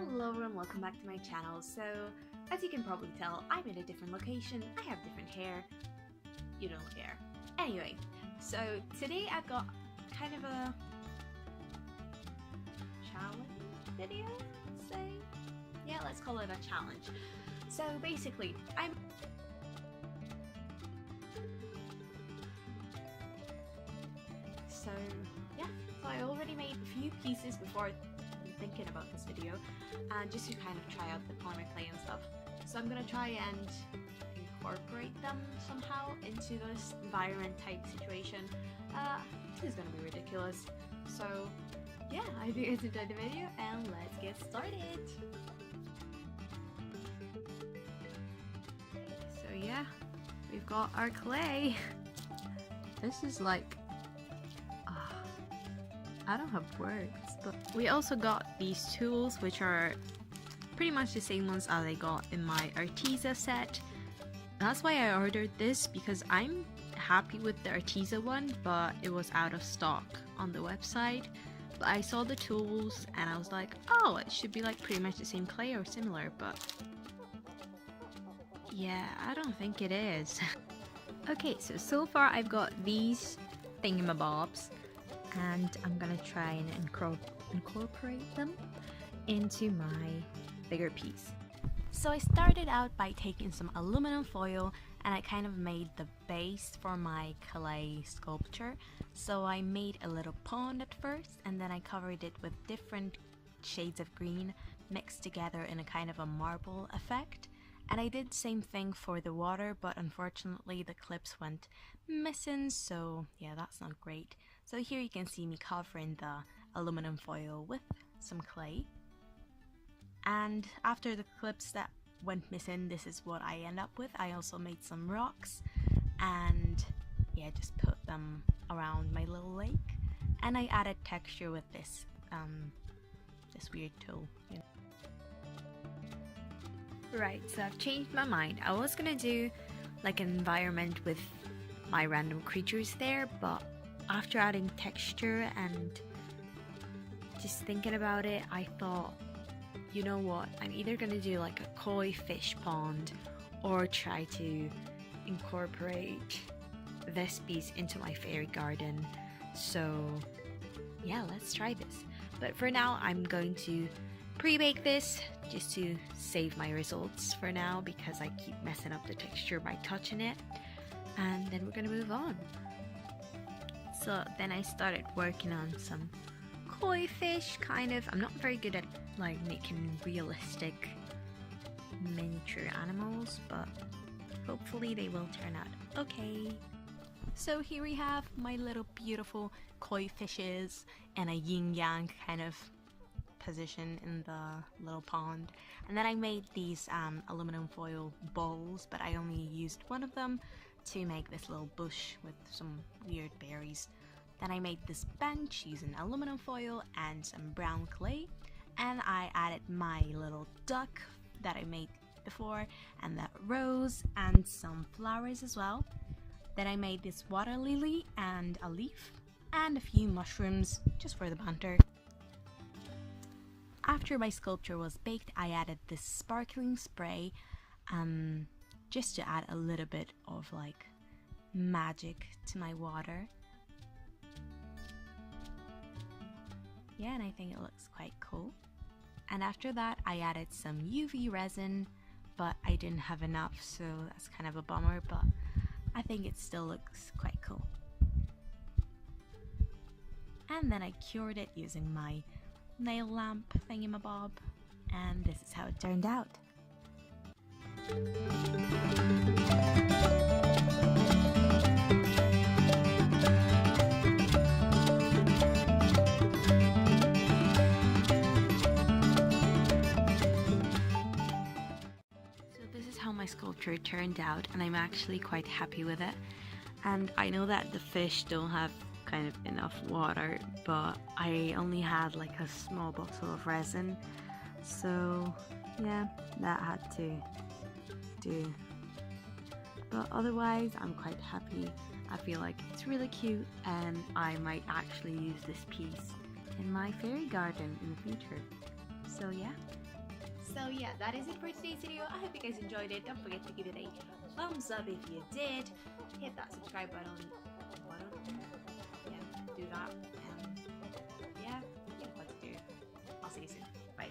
Hello and welcome back to my channel. So, as you can probably tell, I'm in a different location, I have different hair, you don't care. Anyway, so today I've got kind of a challenge video, say? Yeah, let's call it a challenge. So basically, So I already made a few pieces before thinking about this video, and just to kind of try out the polymer clay and stuff. So I'm gonna try and incorporate them somehow into this environment type situation. This is gonna be ridiculous. So yeah, I hope you guys enjoyed the video and let's get started. So yeah, we've got our clay. This is like I don't have words, but we also got these tools, which are pretty much the same ones as I got in my Arteza set. That's why I ordered this, because I'm happy with the Arteza one, but it was out of stock on the website. But I saw the tools and I was like, oh, it should be like pretty much the same clay or similar, but yeah, I don't think it is. Okay, so far I've got these thingamabobs, and I'm gonna try and incorporate them into my bigger piece. So I started out by taking some aluminum foil and I kind of made the base for my clay sculpture. So I made a little pond at first, and then I covered it with different shades of green mixed together in a kind of a marble effect. And I did the same thing for the water, but unfortunately the clips went missing, so yeah, that's not great. So here you can see me covering the aluminum foil with some clay. And after the clips that went missing, this is what I end up with. I also made some rocks and yeah, just put them around my little lake. And I added texture with this this weird tool. You know. Right, so I've changed my mind. I was gonna do like an environment with my random creatures there, but after adding texture and just thinking about it, I thought, you know what, I'm either gonna do like a koi fish pond or try to incorporate this piece into my fairy garden. So yeah, let's try this. But for now, I'm going to pre-bake this just to save my results for now, because I keep messing up the texture by touching it, and then we're gonna move on. So then I started working on some koi fish, kind of. I'm not very good at like making realistic miniature animals, but hopefully they will turn out okay. So here we have my little beautiful koi fishes and a yin-yang kind of position in the little pond. And then I made these aluminum foil bowls, but I only used one of them to make this little bush with some weird berries. Then I made this bench using aluminum foil and some brown clay, and I added my little duck that I made before, and that rose and some flowers as well. Then I made this water lily and a leaf and a few mushrooms just for the banter. After my sculpture was baked, I added this sparkling spray just to add a little bit of like magic to my water. Yeah, and I think it looks quite cool. And after that, I added some UV resin, but I didn't have enough, so that's kind of a bummer, but I think it still looks quite cool. And then I cured it using my nail lamp thingamabob, and this is how it turned out. So this is how my sculpture turned out, and I'm actually quite happy with it. And I know that the fish don't have kind of enough water, but I only had like a small bottle of resin, so yeah, that had to do. But otherwise, I'm quite happy. I feel like it's really cute, and I might actually use this piece in my fairy garden in the future. So yeah, So yeah, that is it for today's video. I hope you guys enjoyed it. Don't forget to give it a thumbs up if you did. Hit that subscribe button. Yeah, do that. Yeah, you know what to do. I'll see you soon. Bye.